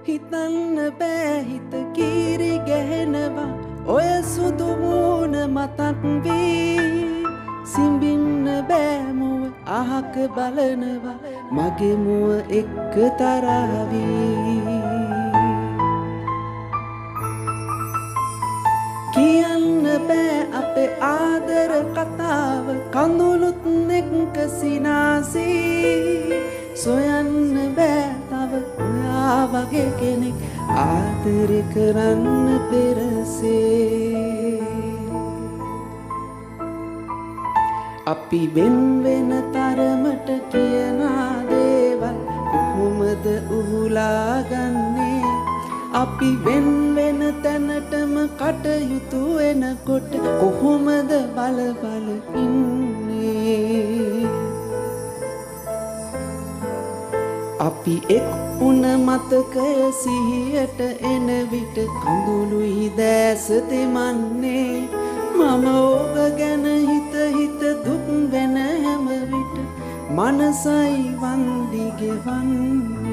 හිතන්න බෑ හිත කීරි ගැහෙනවා ඔය සුදු මූණ මතක් වී සිඹින්න බෑ මුව අහක බලනවා මගේ මුව එක්ක තරහ වී කියන්න බෑ අපේ ආදර කතාව කඳුළුත් එක්ක සිනාසී සොයන්න බෑ තව ඔයා වගේ කෙනෙක් ආදරේ කරන්න පෙරසේ අපි වෙන වෙන තරමට කියන දේවල් කොහොමද උහුලාගන්නේ අපි වෙන වෙන තැනටම කටයුතු වෙනකොට කොහොමද බල බල ඉන්නේ අපි එක් වුණ මතකය සිහියට එන විට කඳුළුයි දැස තෙමන්නේ මම ඔබ ගැන හිත හිත දුක් වෙන හැම විට මනසයි වන්දි ගෙවන්නේ